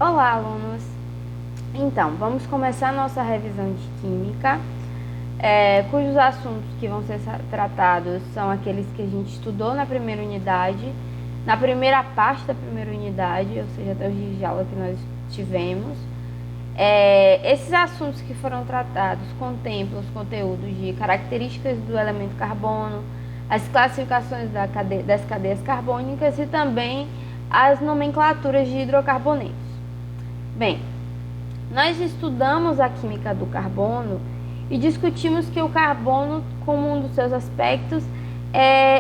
Olá, alunos! Então, vamos começar a nossa revisão de Química, cujos assuntos que vão ser tratados são aqueles que a gente estudou na primeira unidade, na primeira parte da primeira unidade, ou seja, até os dias de aula que nós tivemos. Esses assuntos que foram tratados contemplam os conteúdos de características do elemento carbono, as classificações das cadeias carbônicas e também as nomenclaturas de hidrocarbonetos. Bem, nós estudamos a química do carbono e discutimos que o carbono, como um dos seus aspectos,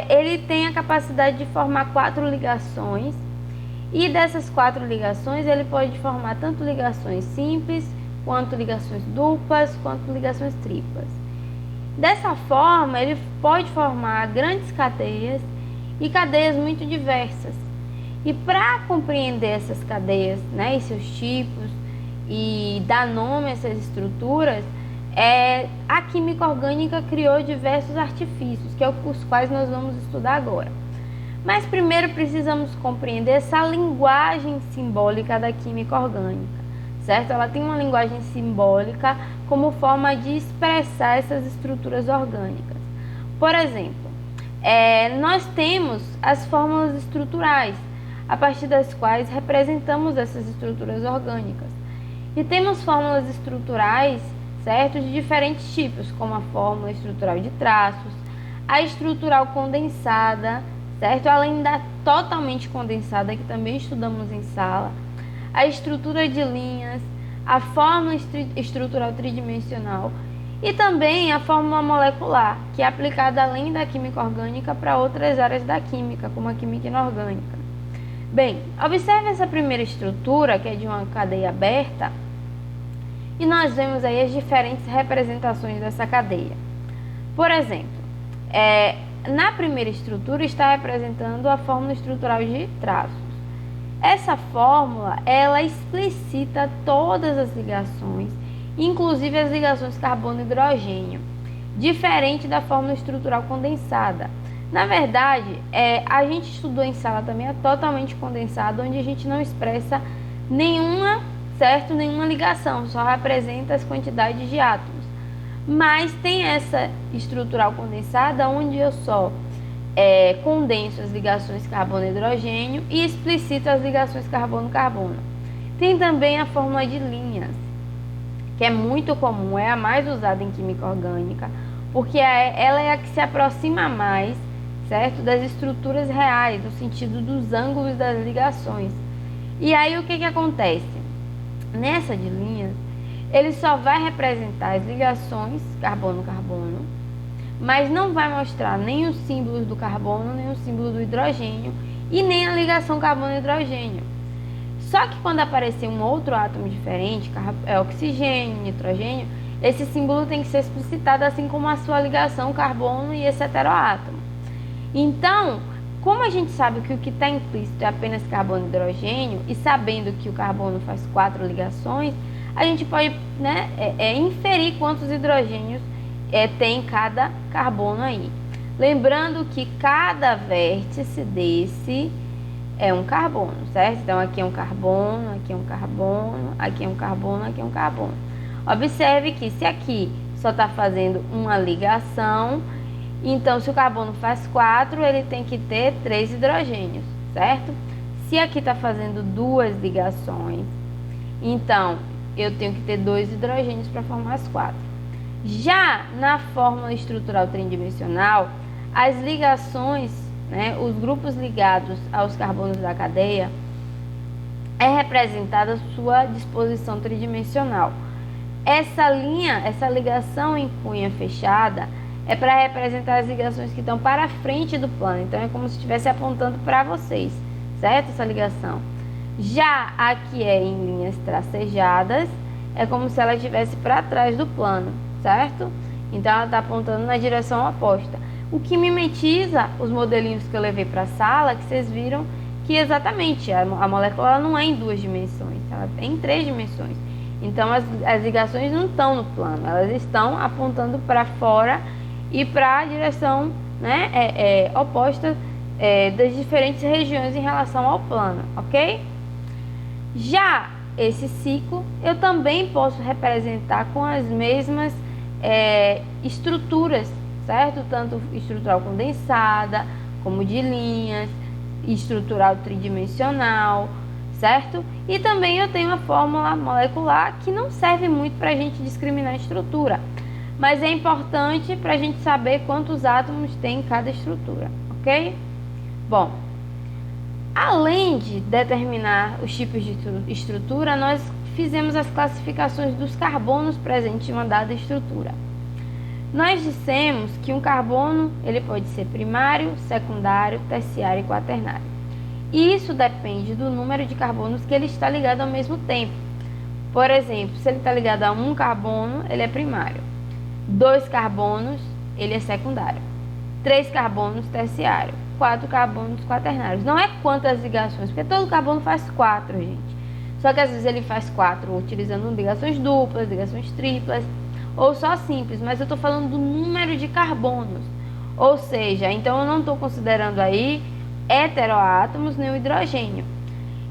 ele tem a capacidade de formar 4 ligações, e dessas 4 ligações ele pode formar tanto ligações simples, quanto ligações duplas, quanto ligações triplas. Dessa forma, ele pode formar grandes cadeias e cadeias muito diversas. E para compreender essas cadeias, e seus tipos, e dar nome a essas estruturas, a química orgânica criou diversos artifícios, que é os quais nós vamos estudar agora. Mas primeiro precisamos compreender essa linguagem simbólica da química orgânica, certo? Ela tem uma linguagem simbólica como forma de expressar essas estruturas orgânicas. Por exemplo, nós temos as fórmulas estruturais, a partir das quais representamos essas estruturas orgânicas. E temos fórmulas estruturais, certo, de diferentes tipos, como a fórmula estrutural de traços, a estrutural condensada, certo, além da totalmente condensada, que também estudamos em sala, a estrutura de linhas, a fórmula estrutural tridimensional e também a fórmula molecular, que é aplicada além da química orgânica para outras áreas da química, como a química inorgânica. Bem, observe essa primeira estrutura, que é de uma cadeia aberta, e nós vemos aí as diferentes representações dessa cadeia. Por exemplo, na primeira estrutura está representando a fórmula estrutural de traços. Essa fórmula, ela explicita todas as ligações, inclusive as ligações carbono-hidrogênio, diferente da fórmula estrutural condensada. Na verdade, a gente estudou em sala também a totalmente condensada, onde a gente não expressa nenhuma ligação, só representa as quantidades de átomos. Mas tem essa estrutural condensada, onde eu só condenso as ligações carbono-hidrogênio e explicito as ligações carbono-carbono. Tem também a fórmula de linhas, que é muito comum, é a mais usada em química orgânica, porque ela é a que se aproxima mais, certo, das estruturas reais, no sentido dos ângulos das ligações. E aí o que acontece? Nessa de linhas, ele só vai representar as ligações carbono-carbono, mas não vai mostrar nem os símbolos do carbono, nem o símbolo do hidrogênio e nem a ligação carbono-hidrogênio. Só que quando aparecer um outro átomo diferente, oxigênio, nitrogênio, esse símbolo tem que ser explicitado, assim como a sua ligação carbono e esse heteroátomo. Então, como a gente sabe que o que está implícito é apenas carbono e hidrogênio, e sabendo que o carbono faz 4 ligações, a gente pode inferir quantos hidrogênios tem cada carbono aí. Lembrando que cada vértice desse é um carbono, certo? Então, aqui é um carbono, aqui é um carbono, aqui é um carbono, aqui é um carbono. Observe que se aqui só está fazendo uma ligação, então se o carbono faz 4, ele tem que ter 3 hidrogênios, certo? Se aqui está fazendo 2 ligações, então eu tenho que ter 2 hidrogênios para formar as 4. Já na fórmula estrutural tridimensional, as ligações, os grupos ligados aos carbonos da cadeia, é representada a sua disposição tridimensional. Essa ligação em cunha fechada, é para representar as ligações que estão para frente do plano. Então, é como se estivesse apontando para vocês, certo? Essa ligação. Já a que é em linhas tracejadas, é como se ela estivesse para trás do plano, certo? Então, ela está apontando na direção oposta. O que mimetiza os modelinhos que eu levei para a sala, que vocês viram que exatamente a molécula ela não é em 2 dimensões, ela é em 3 dimensões. Então, as ligações não estão no plano, elas estão apontando para fora e para a direção oposta das diferentes regiões em relação ao plano, ok? Já esse ciclo, eu também posso representar com as mesmas estruturas, certo? Tanto estrutural condensada, como de linhas, estrutural tridimensional, certo? E também eu tenho uma fórmula molecular que não serve muito para a gente discriminar a estrutura, mas é importante para a gente saber quantos átomos tem em cada estrutura, ok? Bom, além de determinar os tipos de estrutura, nós fizemos as classificações dos carbonos presentes em uma dada estrutura. Nós dissemos que um carbono ele pode ser primário, secundário, terciário e quaternário. E isso depende do número de carbonos que ele está ligado ao mesmo tempo. Por exemplo, se ele está ligado a um carbono, ele é primário. 2 carbonos, ele é secundário. 3 carbonos, terciário. 4 carbonos, quaternários. Não é quantas ligações, porque todo carbono faz 4, gente. Só que às vezes ele faz 4 utilizando ligações duplas, ligações triplas, ou só simples, mas eu estou falando do número de carbonos. Ou seja, então eu não estou considerando aí heteroátomos nem o hidrogênio.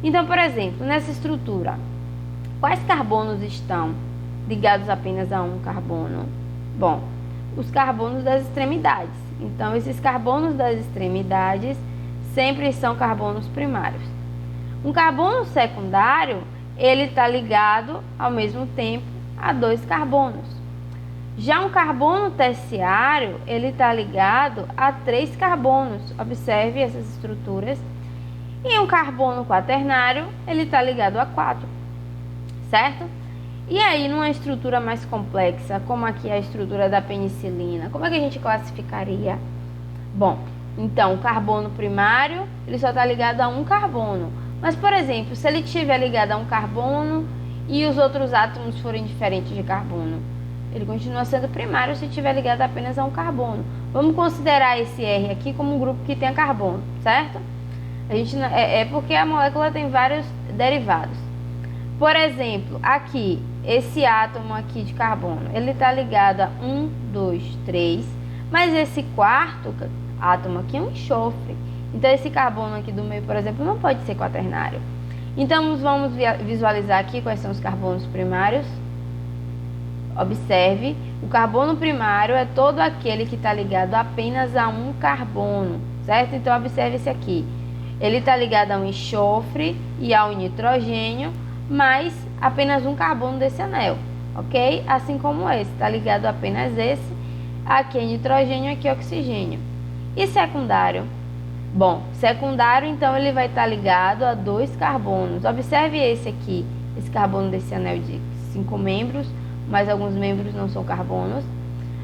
Então, por exemplo, nessa estrutura, quais carbonos estão ligados apenas a um carbono? Bom, os carbonos das extremidades. Então, esses carbonos das extremidades sempre são carbonos primários. Um carbono secundário, ele está ligado ao mesmo tempo a 2 carbonos. Já um carbono terciário, ele está ligado a 3 carbonos. Observe essas estruturas. E um carbono quaternário, ele está ligado a 4, certo? E aí, numa estrutura mais complexa, como aqui a estrutura da penicilina, como é que a gente classificaria? Bom, então, o carbono primário, ele só está ligado a um carbono. Mas, por exemplo, se ele estiver ligado a um carbono e os outros átomos forem diferentes de carbono, ele continua sendo primário se estiver ligado apenas a um carbono. Vamos considerar esse R aqui como um grupo que tem carbono, certo? A gente, porque a molécula tem vários derivados. Por exemplo, aqui, esse átomo aqui de carbono, ele está ligado a 1, 2, 3, mas esse quarto átomo aqui é um enxofre. Então, esse carbono aqui do meio, por exemplo, não pode ser quaternário. Então, vamos visualizar aqui quais são os carbonos primários. Observe, o carbono primário é todo aquele que está ligado apenas a um carbono, certo? Então, observe esse aqui. Ele está ligado a um enxofre e ao nitrogênio, mas apenas um carbono desse anel, ok? Assim como esse, está ligado a apenas esse. Aqui é nitrogênio, aqui é oxigênio. E secundário? Bom, secundário, então, ele vai estar ligado a 2 carbonos. Observe esse aqui, esse carbono desse anel de 5 membros, mas alguns membros não são carbonos.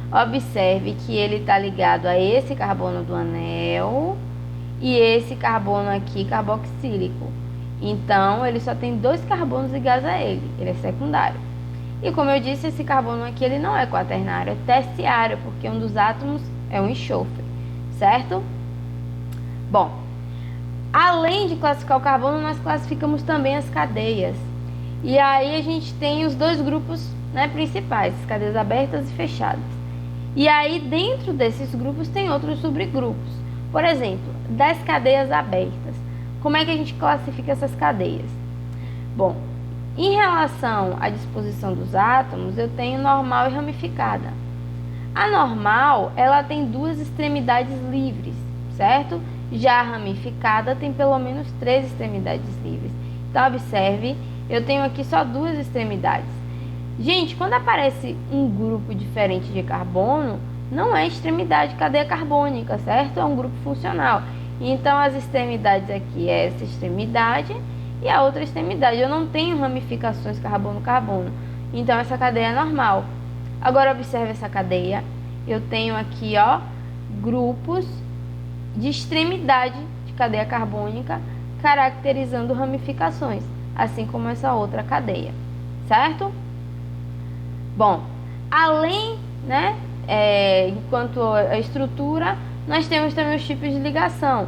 Observe que ele está ligado a esse carbono do anel e esse carbono aqui carboxílico. Então, ele só tem 2 carbonos ligados a ele, ele é secundário. E como eu disse, esse carbono aqui ele não é quaternário, é terciário, porque um dos átomos é um enxofre, certo? Bom, além de classificar o carbono, nós classificamos também as cadeias. E aí a gente tem os 2 grupos, né, principais, as cadeias abertas e fechadas. E aí dentro desses grupos tem outros subgrupos. Por exemplo, das cadeias abertas. Como é que a gente classifica essas cadeias? Bom, em relação à disposição dos átomos, eu tenho normal e ramificada. A normal, ela tem 2 extremidades livres, certo? Já a ramificada tem pelo menos 3 extremidades livres. Então, observe, eu tenho aqui só 2 extremidades. Gente, quando aparece um grupo diferente de carbono, não é extremidade de cadeia carbônica, certo? É um grupo funcional. Então, as extremidades aqui é essa extremidade e a outra extremidade. Eu não tenho ramificações carbono-carbono. Então, essa cadeia é normal. Agora, observe essa cadeia. Eu tenho aqui, ó, grupos de extremidade de cadeia carbônica caracterizando ramificações, assim como essa outra cadeia, certo? Bom, além, né, enquanto a estrutura, nós temos também os tipos de ligação,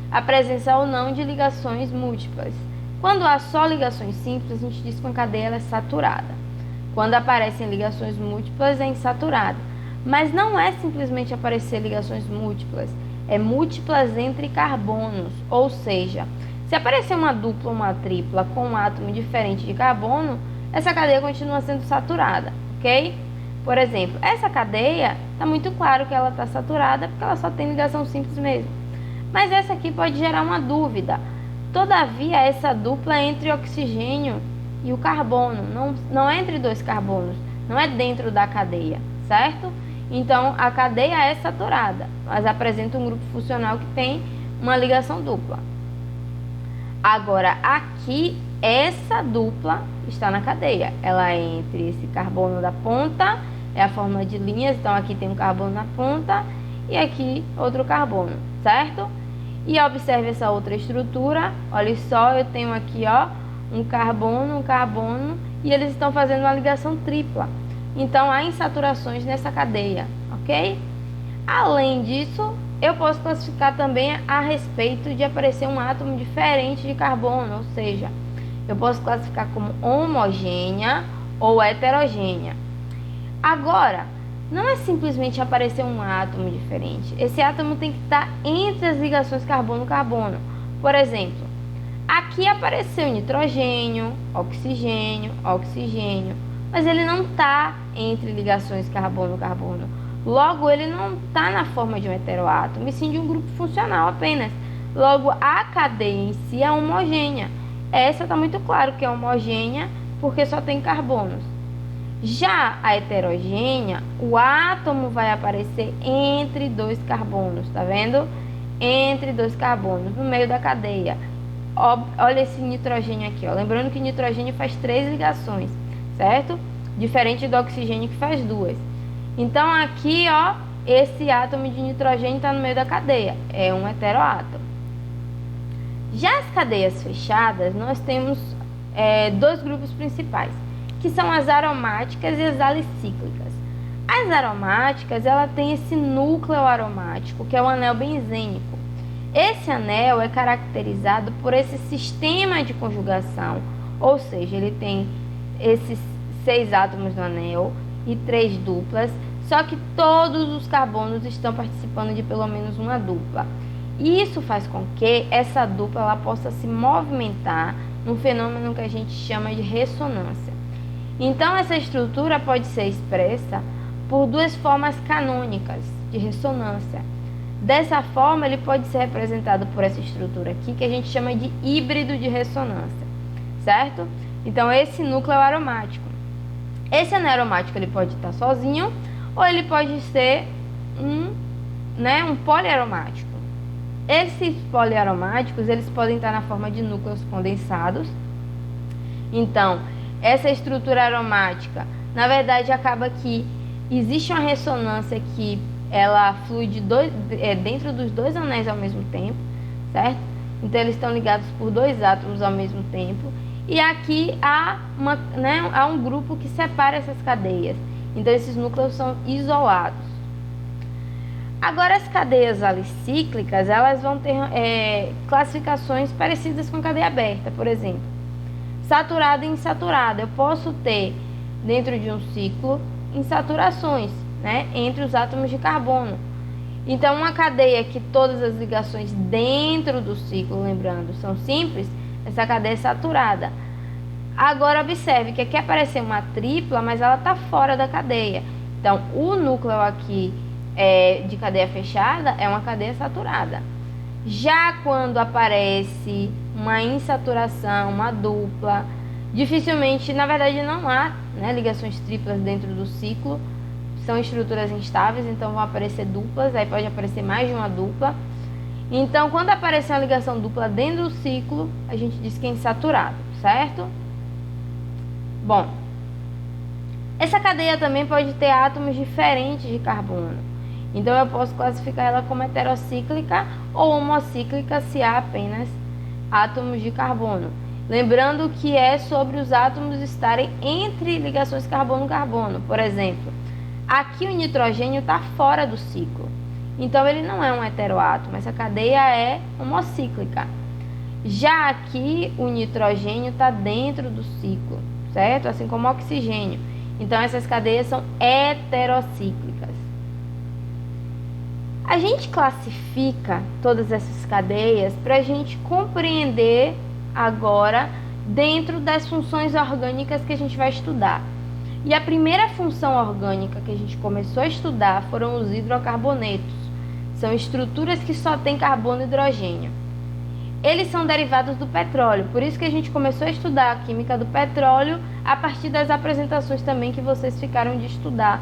a presença ou não de ligações múltiplas. Quando há só ligações simples, a gente diz que uma cadeia ela é saturada. Quando aparecem ligações múltiplas, é insaturada. Mas não é simplesmente aparecer ligações múltiplas, é múltiplas entre carbonos, ou seja, Se aparecer uma dupla ou uma tripla com um átomo diferente de carbono, essa cadeia continua sendo saturada, ok? Por exemplo, essa cadeia, está muito claro que ela está saturada porque ela só tem ligação simples mesmo. Mas essa aqui pode gerar uma dúvida. Todavia, essa dupla é entre o oxigênio e o carbono, não é entre dois carbonos, não é dentro da cadeia, certo? Então, a cadeia é saturada, mas apresenta um grupo funcional que tem uma ligação dupla. Agora, aqui, essa dupla está na cadeia. Ela é entre esse carbono da ponta, é a forma de linhas, então aqui tem um carbono na ponta e aqui outro carbono, certo? E observe essa outra estrutura, olha só, eu tenho aqui, ó, um carbono, e eles estão fazendo uma ligação tripla. Então, há insaturações nessa cadeia, ok? Além disso, eu posso classificar também a respeito de aparecer um átomo diferente de carbono, ou seja, eu posso classificar como homogênea ou heterogênea. Agora, não é simplesmente aparecer um átomo diferente. Esse átomo tem que estar entre as ligações carbono-carbono. Por exemplo, aqui apareceu nitrogênio, oxigênio, oxigênio, mas ele não está entre ligações carbono-carbono. Logo, ele não está na forma de um heteroátomo, e sim de um grupo funcional apenas. Logo, a cadeia em si é homogênea. Essa está muito claro que é homogênea porque só tem carbonos. Já a heterogênea, o átomo vai aparecer entre dois carbonos, tá vendo? Entre dois carbonos, no meio da cadeia. Olha esse nitrogênio aqui, ó. Lembrando que nitrogênio faz 3 ligações, certo? Diferente do oxigênio que faz 2. Então aqui, ó, esse átomo de nitrogênio está no meio da cadeia, é um heteroátomo. Já as cadeias fechadas, nós temos dois grupos principais, que são as aromáticas e as alicíclicas. As aromáticas, ela tem esse núcleo aromático, que é o anel benzênico. Esse anel é caracterizado por esse sistema de conjugação, ou seja, ele tem esses 6 átomos no anel e 3 duplas, só que todos os carbonos estão participando de pelo menos uma dupla. Isso faz com que essa dupla ela possa se movimentar num fenômeno que a gente chama de ressonância. Então, essa estrutura pode ser expressa por 2 formas canônicas de ressonância. Dessa forma, ele pode ser representado por essa estrutura aqui, que a gente chama de híbrido de ressonância, certo? Então, esse núcleo aromático. Esse anel aromático ele pode estar sozinho, ou ele pode ser um poliaromático. Esses poliaromáticos, eles podem estar na forma de núcleos condensados. Então, essa estrutura aromática, na verdade, acaba que existe uma ressonância que ela flui dentro dos 2 anéis ao mesmo tempo, certo? Então, eles estão ligados por 2 átomos ao mesmo tempo. E aqui há um grupo que separa essas cadeias. Então, esses núcleos são isolados. Agora, as cadeias alicíclicas, elas vão ter classificações parecidas com cadeia aberta, por exemplo. Saturada e insaturada. Eu posso ter, dentro de um ciclo, insaturações, né, entre os átomos de carbono. Então, uma cadeia que todas as ligações dentro do ciclo, lembrando, são simples, essa cadeia é saturada. Agora, observe que aqui apareceu uma tripla, mas ela está fora da cadeia. Então, o núcleo aqui de cadeia fechada é uma cadeia saturada. Já quando aparece uma insaturação, uma dupla, dificilmente, na verdade não há ligações triplas dentro do ciclo, são estruturas instáveis, então vão aparecer duplas, aí pode aparecer mais de uma dupla. Então, quando aparecer uma ligação dupla dentro do ciclo, a gente diz que é insaturado, certo? Bom, essa cadeia também pode ter átomos diferentes de carbono. Então, eu posso classificar ela como heterocíclica ou homocíclica se há apenas átomos de carbono. Lembrando que é sobre os átomos estarem entre ligações carbono-carbono. Por exemplo, aqui o nitrogênio está fora do ciclo. Então, ele não é um heteroátomo. Essa cadeia é homocíclica. Já aqui, o nitrogênio está dentro do ciclo, certo? Assim como o oxigênio. Então, essas cadeias são heterocíclicas. A gente classifica todas essas cadeias para a gente compreender agora dentro das funções orgânicas que a gente vai estudar. E a primeira função orgânica que a gente começou a estudar foram os hidrocarbonetos. São estruturas que só têm carbono e hidrogênio. Eles são derivados do petróleo, por isso que a gente começou a estudar a química do petróleo a partir das apresentações também que vocês ficaram de estudar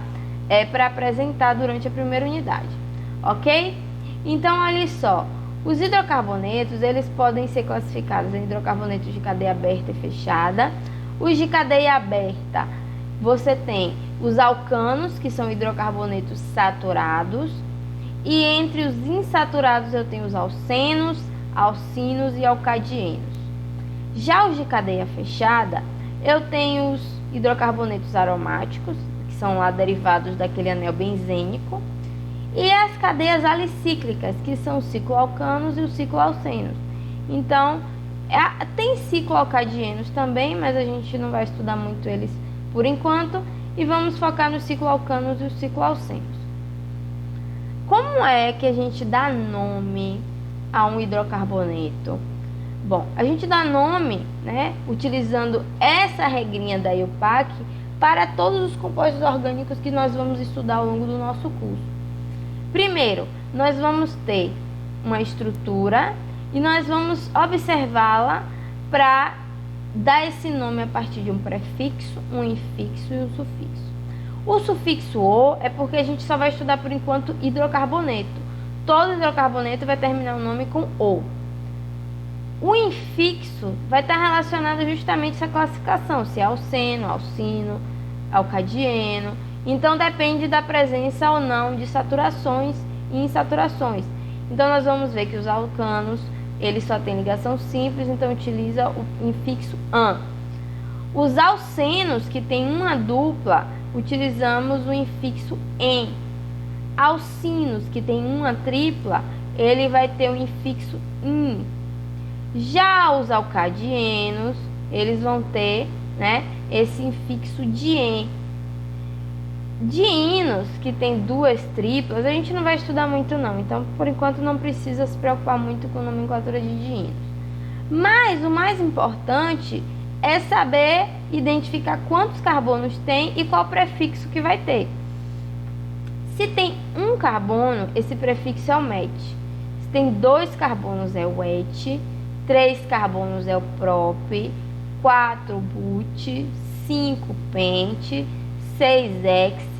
para apresentar durante a primeira unidade, ok? Então, olha só, os hidrocarbonetos, eles podem ser classificados em hidrocarbonetos de cadeia aberta e fechada. Os de cadeia aberta, você tem os alcanos, que são hidrocarbonetos saturados, e entre os insaturados eu tenho os alcenos, alcinos e alcadienos. Já os de cadeia fechada, eu tenho os hidrocarbonetos aromáticos, que são lá derivados daquele anel benzênico, e as cadeias alicíclicas, que são os cicloalcanos e os cicloalcenos. Então, tem cicloalcadienos também, mas a gente não vai estudar muito eles por enquanto, e vamos focar nos cicloalcanos e os cicloalcenos. Como é que a gente dá nome a um hidrocarboneto? Bom, a gente dá nome, né, utilizando essa regrinha da IUPAC para todos os compostos orgânicos que nós vamos estudar ao longo do nosso curso. Primeiro, nós vamos ter uma estrutura e nós vamos observá-la para dar esse nome a partir de um prefixo, um infixo e um sufixo. O sufixo "o" é porque a gente só vai estudar por enquanto hidrocarboneto. Todo hidrocarboneto vai terminar o nome com "o". O infixo vai estar relacionado justamente a essa classificação, se é alceno, alcino, alcadieno. Então depende da presença ou não de saturações e insaturações. Então nós vamos ver que os alcanos, eles só têm ligação simples, então utiliza o infixo "an". Os alcenos, que tem uma dupla, utilizamos o infixo "en". Alcinos, que tem uma tripla, ele vai ter o infixo "in". Já os alcadienos, eles vão ter, né, esse infixo "dien". Dienos, que tem duas triplas, a gente não vai estudar muito não, então por enquanto não precisa se preocupar muito com a nomenclatura de dienos. Mas o mais importante é saber identificar quantos carbonos tem e qual prefixo que vai ter. Se tem um carbono, esse prefixo é o met. Se tem 2 carbonos é o et, 3 carbonos é o prop, 4 but, 5 pent, 6 hex,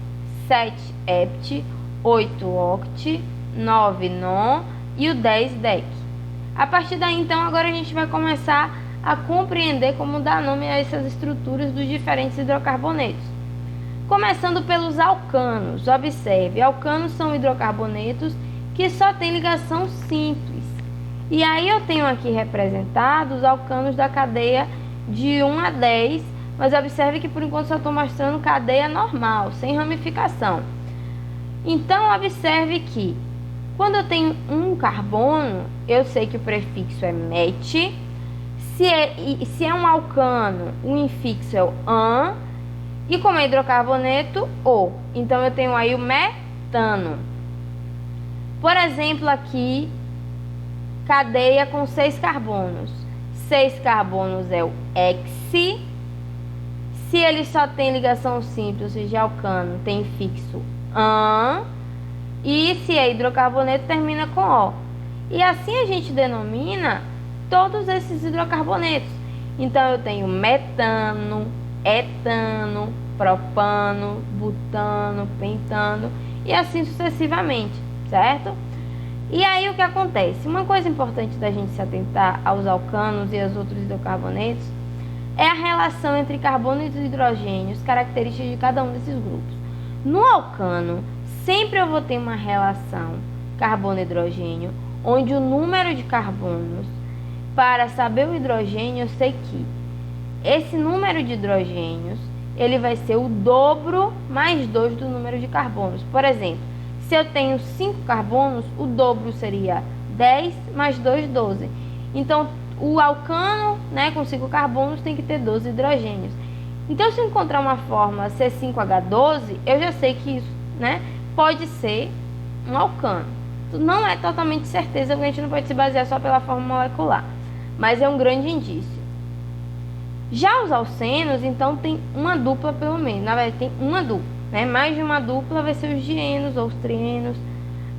7 hept, 8 oct, 9 non e o 10 dec. A partir daí, então, agora a gente vai começar a compreender como dar nome a essas estruturas dos diferentes hidrocarbonetos. Começando pelos alcanos. Observe, alcanos são hidrocarbonetos que só têm ligação simples. E aí eu tenho aqui representados os alcanos da cadeia de 1 a 10, mas observe que por enquanto só estou mostrando cadeia normal, sem ramificação. Então observe que quando eu tenho um carbono, eu sei que o prefixo é met. Se é um alcano, o infixo é o "an", e como é hidrocarboneto, "o". Então eu tenho aí o metano. Por exemplo, aqui, cadeia com 6 carbonos. 6 carbonos é o hex. Se ele só tem ligação simples, ou seja, alcano, tem fixo "an", e se é hidrocarboneto, termina com "o". E assim a gente denomina todos esses hidrocarbonetos. Então eu tenho metano, etano, propano, butano, pentano e assim sucessivamente, certo? E aí o que acontece? Uma coisa importante da gente se atentar aos alcanos e aos outros hidrocarbonetos é a relação entre carbono e hidrogênios, características de cada um desses grupos. No alcano, sempre eu vou ter uma relação carbono-hidrogênio, onde o número de carbonos, para saber o hidrogênio, eu sei que esse número de hidrogênios, ele vai ser o dobro mais 2 do número de carbonos. Por exemplo, se eu tenho 5 carbonos, o dobro seria 10 mais 2, 12. Então, o alcano, né, com 5 carbonos tem que ter 12 hidrogênios. Então, se eu encontrar uma fórmula C5H12, eu já sei que isso, né, pode ser um alcano. não é totalmente certeza, porque a gente não pode se basear só pela fórmula molecular, mas é um grande indício. Já os alcenos, então, tem uma dupla pelo menos, na verdade tem uma dupla, né? Mais de uma dupla vai ser os dienos ou os trienos,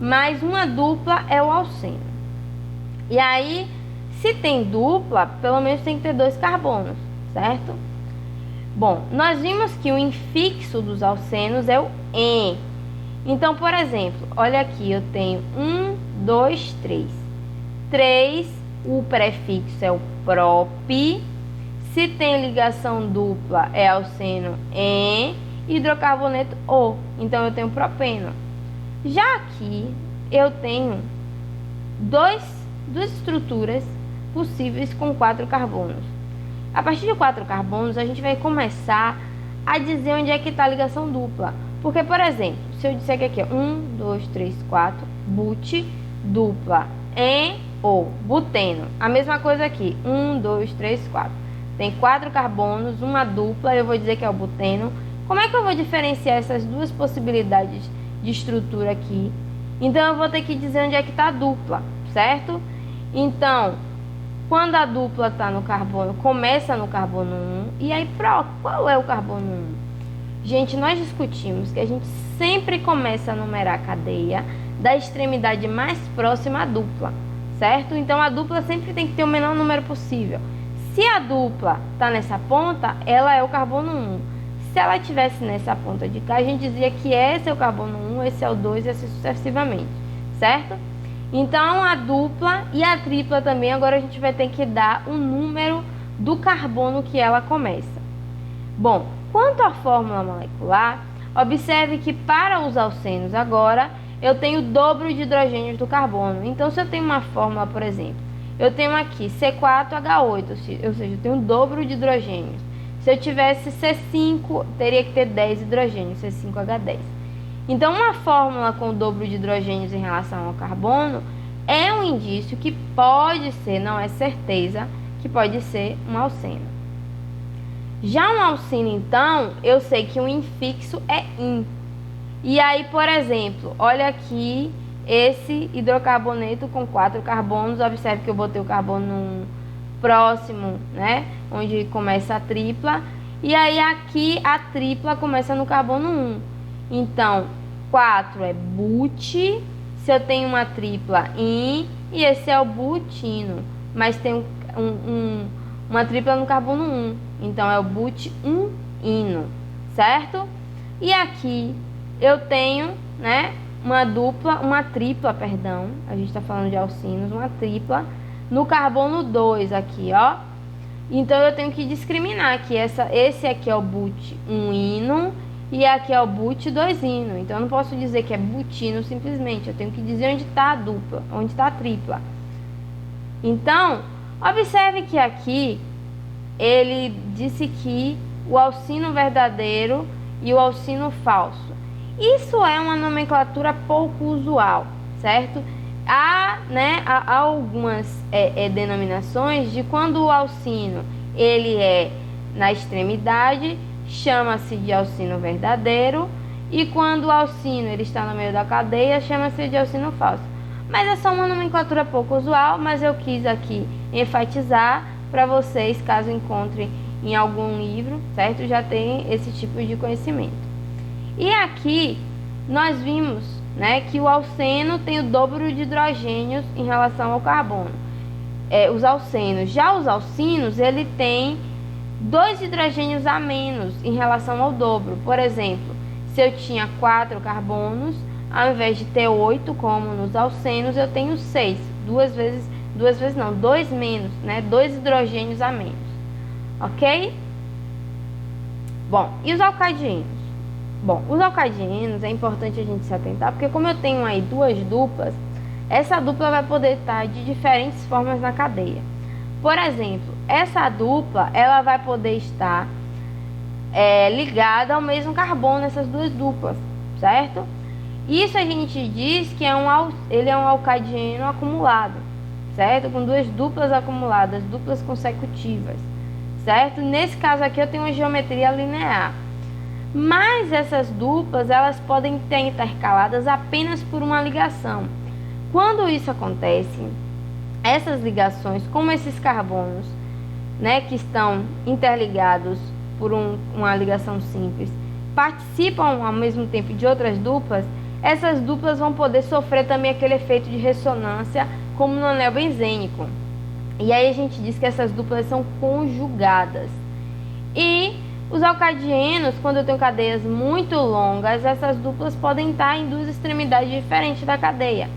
mas uma dupla é o alceno. E aí, se tem dupla, pelo menos tem que ter 2 carbonos, certo? Bom, nós vimos que o infixo dos alcenos é o en. Então, por exemplo, olha aqui, eu tenho 1, 2, 3. 3, o prefixo é o prop. Se tem ligação dupla, é alceno en, hidrocarboneto o. Então, eu tenho propeno. Já aqui, eu tenho duas estruturas possíveis com 4 carbonos. A partir de 4 carbonos, a gente vai começar a dizer onde é que está a ligação dupla. Porque, por exemplo, se eu disser que aqui é 1, 2, 3, 4, but, dupla, en, ou, buteno. A mesma coisa aqui, 1, 2, 3, 4. Tem 4 carbonos, uma dupla, eu vou dizer que é o buteno. Como é que eu vou diferenciar essas duas possibilidades de estrutura aqui? Então, eu vou ter que dizer onde é que está a dupla, certo? Então, quando a dupla está no carbono, começa no carbono 1. E aí, qual é o carbono 1? Gente, nós discutimos que a gente sempre começa a numerar a cadeia da extremidade mais próxima à dupla, certo? Então, a dupla sempre tem que ter o menor número possível. Se a dupla está nessa ponta, ela é o carbono 1. Se ela estivesse nessa ponta de cá, a gente dizia que esse é o carbono 1, esse é o 2 e assim sucessivamente, certo? Então, a dupla e a tripla também, agora a gente vai ter que dar o número do carbono que ela começa. Bom, quanto à fórmula molecular, observe que para os alcenos agora, eu tenho o dobro de hidrogênios do carbono. Então, se eu tenho uma fórmula, por exemplo, eu tenho aqui C4H8, ou seja, eu tenho o dobro de hidrogênios. Se eu tivesse C5, teria que ter 10 hidrogênios, C5H10. Então, uma fórmula com o dobro de hidrogênios em relação ao carbono é um indício que pode ser, não é certeza, que pode ser um alceno. Já um alcino, então, eu sei que o infixo é in. E aí, por exemplo, olha aqui esse hidrocarboneto com 4 carbonos. Observe que eu botei o carbono próximo, né? Onde começa a tripla. E aí, aqui a tripla começa no carbono 1. Então, 4 é but, se eu tenho uma tripla in, e esse é o butino, mas tem uma tripla no carbono 1, então é o but-1-ino, certo? E aqui eu tenho, né, uma tripla, perdão, a gente está falando de alcinos, uma tripla no carbono 2 aqui, ó. Então eu tenho que discriminar que esse aqui é o but-1-ino, e aqui é o but-2-ino. Então, eu não posso dizer que é butino simplesmente. Eu tenho que dizer onde está a dupla, onde está a tripla. Então, observe que aqui ele disse que o alcino verdadeiro e o alcino falso. Isso é uma nomenclatura pouco usual, certo? Há algumas denominações de quando o alcino ele é na extremidade, chama-se de alcino verdadeiro, e quando o alcino ele está no meio da cadeia, chama-se de alcino falso. Mas é só uma nomenclatura pouco usual, mas eu quis aqui enfatizar para vocês, caso encontrem em algum livro, certo? Já tem esse tipo de conhecimento. E aqui nós vimos, né, que o alceno tem o dobro de hidrogênios em relação ao carbono. Os alcenos. Já os alcinos, ele tem 2 hidrogênios a menos em relação ao dobro. Por exemplo, se eu tinha 4 carbonos, ao invés de ter 8, como nos alcenos, eu tenho 6. 2 menos, né? 2 hidrogênios a menos. Ok? Bom, e os alcadienos? Bom, os alcadienos é importante a gente se atentar, porque como eu tenho aí 2 duplas, essa dupla vai poder estar de diferentes formas na cadeia. Por exemplo, essa dupla, ela vai poder estar ligada ao mesmo carbono, essas 2 duplas, certo? Isso a gente diz que ele é um alcadieno acumulado, certo? Com 2 duplas acumuladas, duplas consecutivas, certo? Nesse caso aqui eu tenho uma geometria linear. Mas essas duplas, elas podem ter intercaladas apenas por uma ligação. Quando isso acontece, essas ligações, como esses carbonos, né, que estão interligados por uma ligação simples, participam ao mesmo tempo de outras duplas, essas duplas vão poder sofrer também aquele efeito de ressonância, como no anel benzênico. E aí a gente diz que essas duplas são conjugadas. E os alcadienos, quando eu tenho cadeias muito longas, essas duplas podem estar em duas extremidades diferentes da cadeia,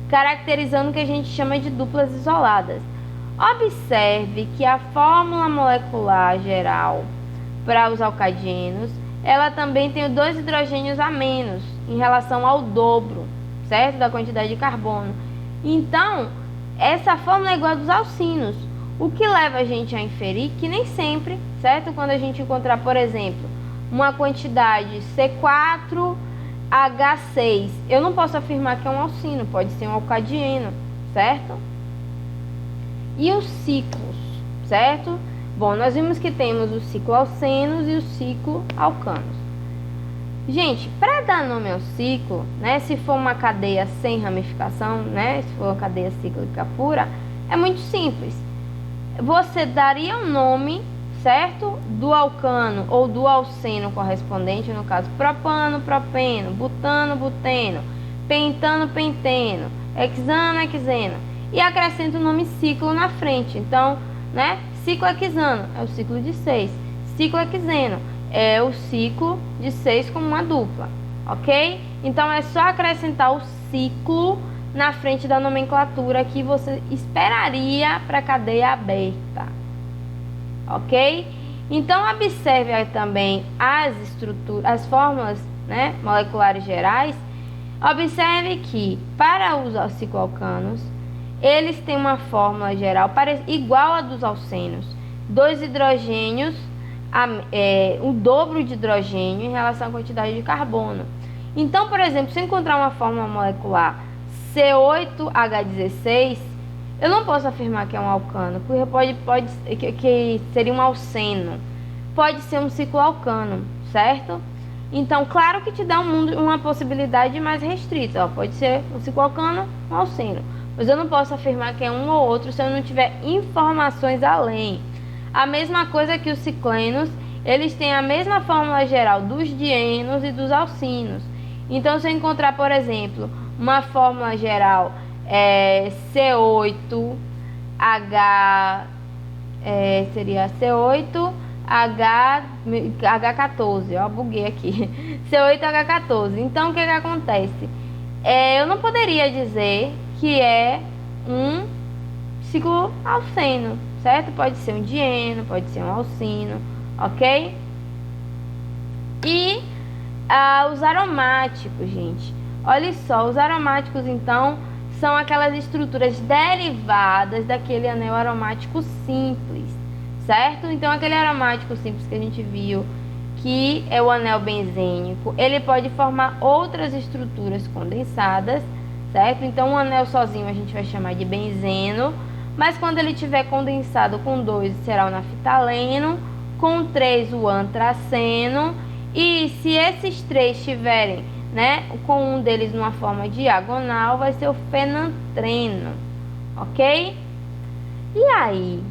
caracterizando o que a gente chama de duplas isoladas. Observe que a fórmula molecular geral para os alcadienos, ela também tem 2 hidrogênios a menos em relação ao dobro, certo? Da quantidade de carbono. Então, essa fórmula é igual a dos alcinos, o que leva a gente a inferir que nem sempre, certo? Quando a gente encontrar, por exemplo, uma quantidade C4H6, eu não posso afirmar que é um alcino, pode ser um alcadieno, certo? E os ciclos, certo? Bom, nós vimos que temos o ciclo alcenos e o ciclo alcanos. Gente, para dar nome ao ciclo, né, se for uma cadeia sem ramificação, né, se for uma cadeia cíclica pura, é muito simples. Você daria um nome, certo, do alcano ou do alceno correspondente, no caso propano, propeno, butano, buteno, pentano, penteno, hexano, hexeno, e acrescenta o nome ciclo na frente. Então, né, ciclo hexano é o ciclo de 6, ciclo hexeno é o ciclo de 6 como uma dupla, ok? Então é só acrescentar o ciclo na frente da nomenclatura que você esperaria para a cadeia aberta, ok? Então observe aí também as estruturas, as fórmulas, né, moleculares gerais. Observe que para os cicloalcanos eles têm uma fórmula geral igual a dos alcenos, 2 hidrogênios, o dobro de hidrogênio em relação à quantidade de carbono. Então, por exemplo, se eu encontrar uma fórmula molecular C8H16, eu não posso afirmar que é um alcano, porque que seria um alceno, pode ser um cicloalcano, certo? Então, claro que te dá uma possibilidade mais restrita, ó, pode ser um cicloalcano, um alceno, mas eu não posso afirmar que é um ou outro se eu não tiver informações além. A mesma coisa que os ciclenos, eles têm a mesma fórmula geral dos dienos e dos alcinos. Então, se eu encontrar, por exemplo, uma fórmula geral C8H, seria C8H14, ó, buguei aqui, C8H14. Então, o que acontece? Eu não poderia dizer que é um ciclo alceno, certo? Pode ser um dieno, pode ser um alcino, ok? E os aromáticos, gente. Olha só, os aromáticos, então, são aquelas estruturas derivadas daquele anel aromático simples, certo? Então, aquele aromático simples que a gente viu, que é o anel benzênico, ele pode formar outras estruturas condensadas, certo? Então, um anel sozinho a gente vai chamar de benzeno, mas quando ele tiver condensado com 2, será o naftaleno, com 3 o antraceno, e se esses 3 tiverem, né, com um deles numa forma diagonal, vai ser o fenantreno, ok? E aí,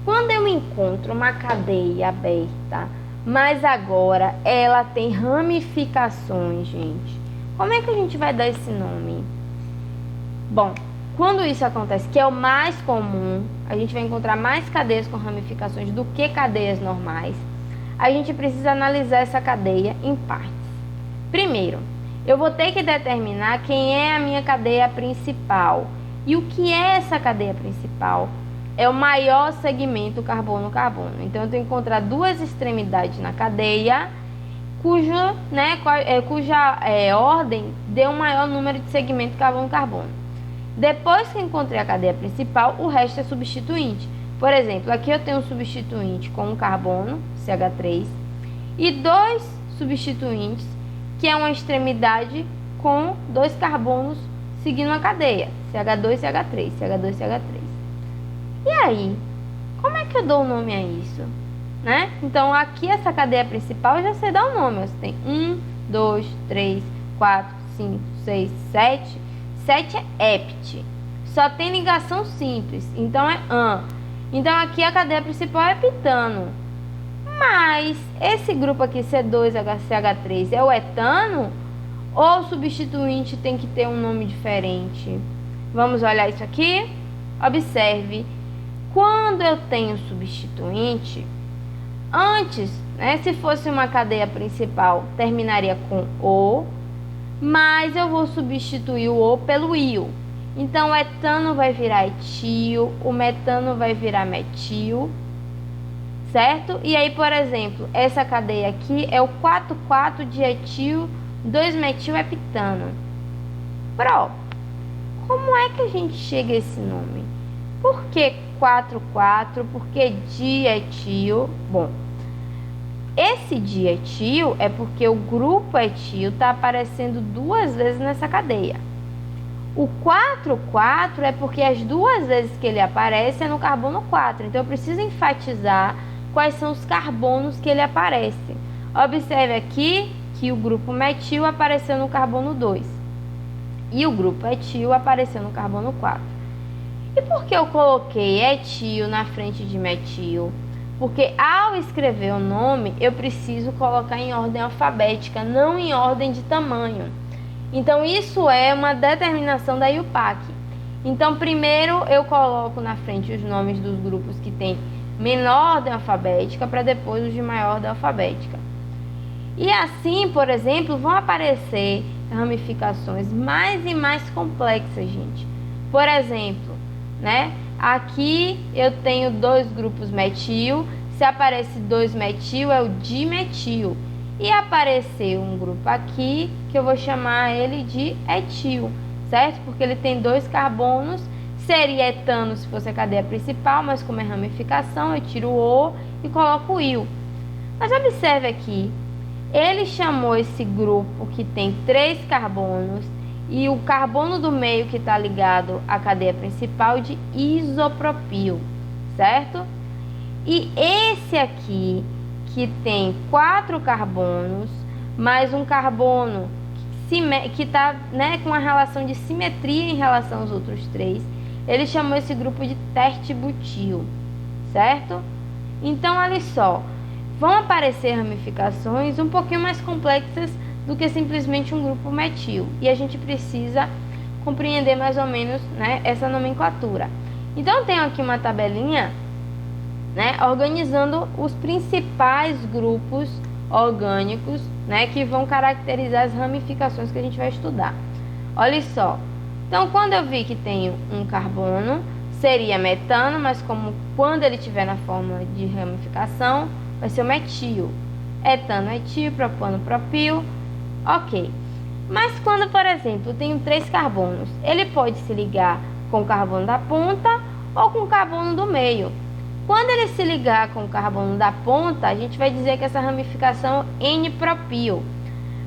quando eu encontro uma cadeia aberta, mas agora ela tem ramificações, gente, como é que a gente vai dar esse nome? Bom, quando isso acontece, que é o mais comum, a gente vai encontrar mais cadeias com ramificações do que cadeias normais, a gente precisa analisar essa cadeia em partes. Primeiro, eu vou ter que determinar quem é a minha cadeia principal. E o que é essa cadeia principal? É o maior segmento carbono-carbono. Então, eu tenho que encontrar duas extremidades na cadeia, cuja ordem dê um maior número de segmentos carbono-carbono. Depois que encontrei a cadeia principal, o resto é substituinte. Por exemplo, aqui eu tenho um substituinte com um carbono, CH3, e 2 substituintes, que é uma extremidade com 2 carbonos seguindo a cadeia, CH2, CH3, CH2, CH3. E aí, como é que eu dou o nome a isso? Né? Então, aqui essa cadeia principal eu já sei dar o nome. Você tem 1, 2, 3, 4, 5, 6, 7, 7 é hept. Só tem ligação simples, então é an. Então aqui a cadeia principal é heptano. Mas esse grupo aqui, C2HCH3, é o etano? Ou o substituinte tem que ter um nome diferente? Vamos olhar isso aqui? Observe. Quando eu tenho substituinte, antes, né, se fosse uma cadeia principal, terminaria com O, mas eu vou substituir o O pelo IL. Então, o etano vai virar etil, o metano vai virar metil, certo? E aí, por exemplo, essa cadeia aqui é o 4,4 de etil, 2-metil heptano. Pro, como é que a gente chega a esse nome? Por que 4,4? Por que dietil? Bom, esse dietil é porque o grupo etil está aparecendo 2 vezes nessa cadeia. O 4,4 é porque as 2 vezes que ele aparece é no carbono 4. Então, eu preciso enfatizar quais são os carbonos que ele aparece. Observe aqui que o grupo metil apareceu no carbono 2 e o grupo etil apareceu no carbono 4. E por que eu coloquei etil na frente de metil? Porque ao escrever o nome, eu preciso colocar em ordem alfabética, não em ordem de tamanho. Então, isso é uma determinação da IUPAC. Então, primeiro eu coloco na frente os nomes dos grupos que têm menor ordem alfabética, para depois os de maior ordem alfabética. E assim, por exemplo, vão aparecer ramificações mais e mais complexas, gente. Por exemplo, né? Aqui eu tenho 2 grupos metil. Se aparece 2-metil, é o dimetil. E apareceu um grupo aqui, que eu vou chamar ele de etil, certo? Porque ele tem 2 carbonos. Seria etano se fosse a cadeia principal, mas como é ramificação, eu tiro o O e coloco o IL. Mas observe aqui, ele chamou esse grupo que tem 3 carbonos e o carbono do meio que está ligado à cadeia principal de isopropil, certo? E esse aqui, que tem 4 carbonos, mais um carbono que está, né, com uma relação de simetria em relação aos outros 3, ele chamou esse grupo de tertibutil, certo? Então, olha só, vão aparecer ramificações um pouquinho mais complexas do que simplesmente um grupo metil. E a gente precisa compreender mais ou menos, né, essa nomenclatura. Então, eu tenho aqui uma tabelinha, né, organizando os principais grupos orgânicos, né, que vão caracterizar as ramificações que a gente vai estudar. Olha só. Então, quando eu vi que tenho um carbono, seria metano, mas como quando ele estiver na forma de ramificação, vai ser o metil. Etano, etil, propano, propil. Ok. Mas quando, por exemplo, eu tenho 3 carbonos, ele pode se ligar com o carbono da ponta ou com o carbono do meio. Quando ele se ligar com o carbono da ponta, a gente vai dizer que essa ramificação é N-propil.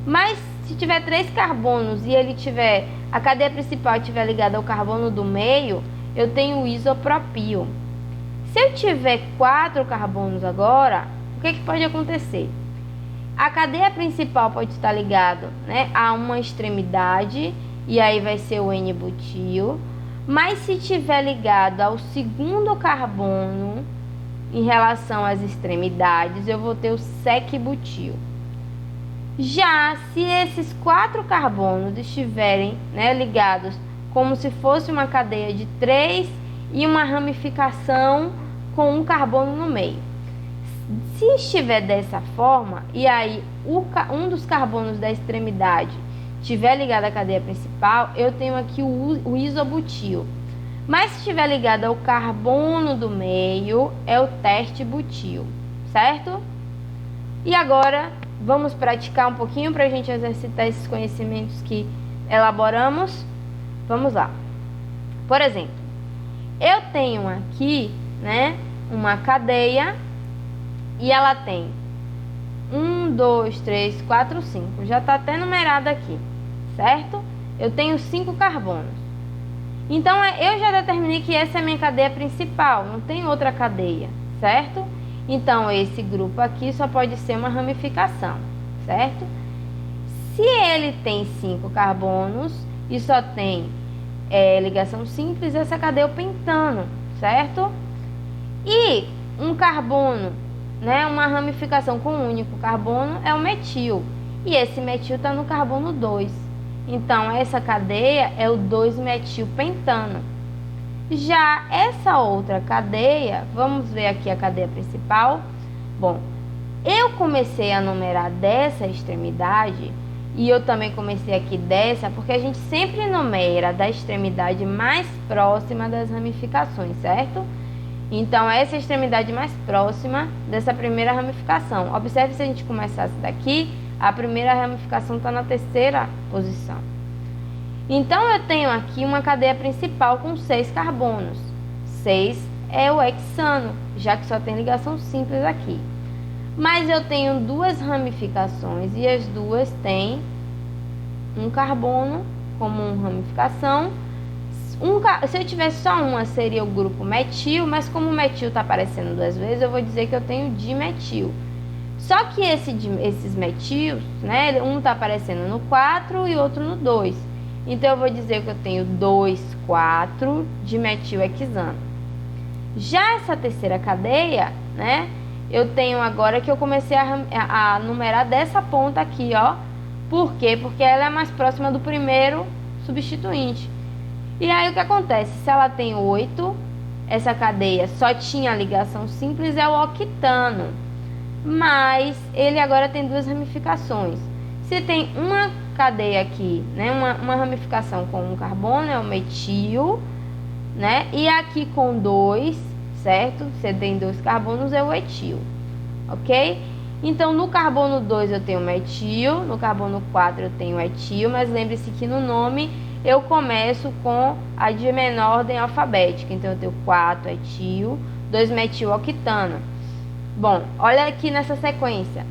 Mas se tiver 3 carbonos e ele tiver, a cadeia principal estiver ligada ao carbono do meio, eu tenho o isopropil. Se eu tiver 4 carbonos agora, o que pode acontecer? A cadeia principal pode estar ligada, né, a uma extremidade, e aí vai ser o N-butil. Mas se estiver ligado ao segundo carbono em relação às extremidades, eu vou ter o sec-butil. Já se esses 4 carbonos estiverem, né, ligados como se fosse uma cadeia de 3 e uma ramificação com um carbono no meio. Se estiver dessa forma, e aí um dos carbonos da extremidade estiver ligado à cadeia principal, eu tenho aqui o isobutil. Mas se estiver ligado ao carbono do meio, é o tertibutil, certo? E agora, vamos praticar um pouquinho para a gente exercitar esses conhecimentos que elaboramos. Vamos lá. Por exemplo, eu tenho aqui, né, uma cadeia e ela tem 1, 2, 3, 4, 5. Já está até numerada aqui, certo? Eu tenho 5 carbonos. Então, eu já determinei que essa é a minha cadeia principal, não tem outra cadeia, certo? Então, esse grupo aqui só pode ser uma ramificação, certo? Se ele tem 5 carbonos e só tem ligação simples, essa cadeia é o pentano, certo? E um carbono, né, uma ramificação com um único carbono é o metil. E esse metil está no carbono 2. Então, essa cadeia é o 2-metilpentano. Já essa outra cadeia, vamos ver aqui a cadeia principal. Bom, eu comecei a numerar dessa extremidade e eu também comecei aqui dessa, porque a gente sempre numera da extremidade mais próxima das ramificações, certo? Então, essa é a extremidade mais próxima dessa primeira ramificação. Observe, se a gente começasse daqui, a primeira ramificação está na terceira posição. Então, eu tenho aqui uma cadeia principal com 6 carbonos. 6 é o hexano, já que só tem ligação simples aqui. Mas eu tenho 2 ramificações e as duas têm um carbono como uma ramificação. Se eu tivesse só uma, seria o grupo metil, mas como o metil está aparecendo 2 vezes, eu vou dizer que eu tenho dimetil. Só que esses metils, né, um está aparecendo no 4 e outro no 2. Então, eu vou dizer que eu tenho 2,4 dimetilhexano. Já essa terceira cadeia, né, eu tenho agora que eu comecei a numerar dessa ponta aqui, ó. Por quê? Porque ela é mais próxima do primeiro substituinte. E aí, o que acontece? Se ela tem 8, essa cadeia só tinha ligação simples, é o octano. Mas ele agora tem 2 ramificações. Se tem uma cadeia aqui, né, uma ramificação com um carbono, é o metil, né? E aqui com 2, certo? Você tem 2 carbonos, é o etil, ok? Então, no carbono 2 eu tenho metil, no carbono 4 eu tenho etil, mas lembre-se que no nome eu começo com a de menor ordem alfabética. Então, eu tenho 4 etil, 2 metil octano. Bom, olha aqui nessa sequência.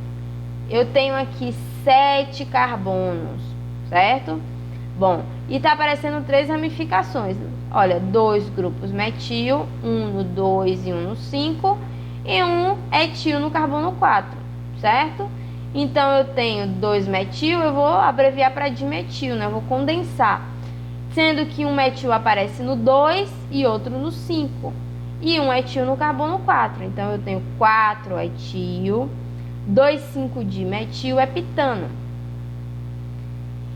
Eu tenho aqui 7 carbonos, certo? Bom, e tá aparecendo 3 ramificações. Olha, 2 grupos metil, um no 2 e um no 5, e um etil no carbono 4, certo? Então, eu tenho 2 metil, eu vou abreviar para dimetil, né? Eu vou condensar. Sendo que um metil aparece no 2 e outro no 5. E um etil no carbono 4. Então, eu tenho 4 etil, 2,5-dimetil heptano.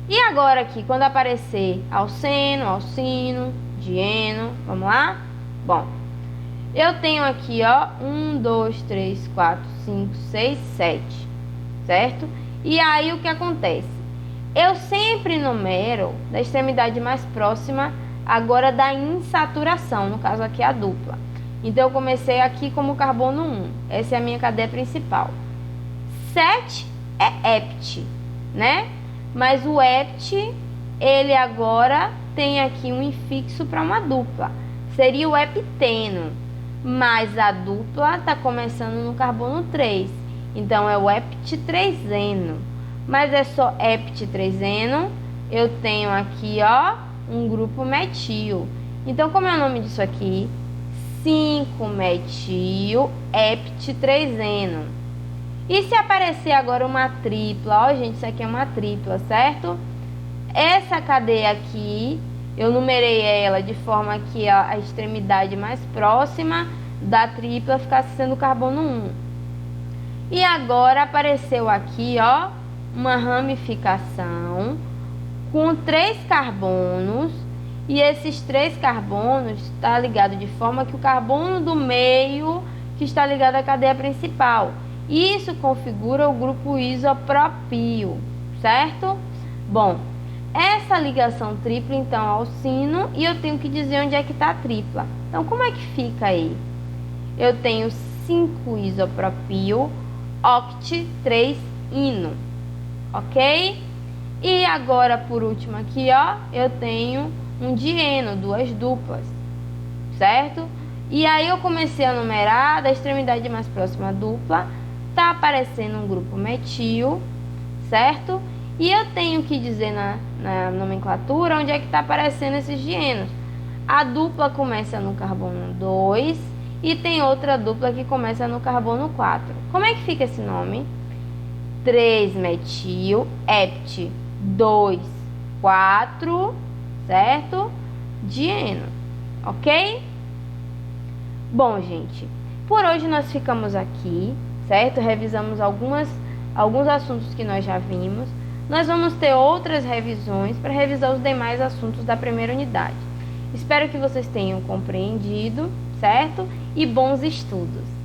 E agora aqui, quando aparecer alceno, alcino, dieno, vamos lá? Bom, eu tenho aqui, ó, 1, 2, 3, 4, 5, 6, 7, certo? E aí, o que acontece? Eu sempre numero da extremidade mais próxima agora da insaturação, no caso aqui a dupla. Então, eu comecei aqui como carbono 1. Essa é a minha cadeia principal. 7 é hept, né? Mas o hept, ele agora tem aqui um infixo para uma dupla. Seria o hepteno. Mas a dupla está começando no carbono 3. Então, é o hept-3eno. Mas é só hept-3eno. Eu tenho aqui, ó, um grupo metil. Então, como é o nome disso aqui? 5-metil hept-3eno. E se aparecer agora uma tripla, ó, gente, isso aqui é uma tripla, certo? Essa cadeia aqui, eu numerei ela de forma que a extremidade mais próxima da tripla ficasse sendo o carbono 1. E agora apareceu aqui, ó, uma ramificação com 3 carbonos. E esses 3 carbonos está ligado de forma que o carbono do meio que está ligado à cadeia principal. Isso configura o grupo isopropio, certo? Bom, essa ligação tripla, então, ao sino, e eu tenho que dizer onde é que está a tripla. Então, como é que fica aí? Eu tenho 5-isopropio, oct-3-ino, ok? E agora, por último aqui, ó, eu tenho um dieno, 2 duplas, certo? E aí eu comecei a numerar da extremidade mais próxima à dupla, tá aparecendo um grupo metil, certo? E eu tenho que dizer na nomenclatura onde é que está aparecendo esses dienos. A dupla começa no carbono 2 e tem outra dupla que começa no carbono 4. Como é que fica esse nome? 3-metil hept 2, 4, certo? de heno, ok? Bom, gente, por hoje nós ficamos aqui, certo? Revisamos alguns assuntos que nós já vimos. Nós vamos ter outras revisões para revisar os demais assuntos da primeira unidade. Espero que vocês tenham compreendido, certo? E bons estudos!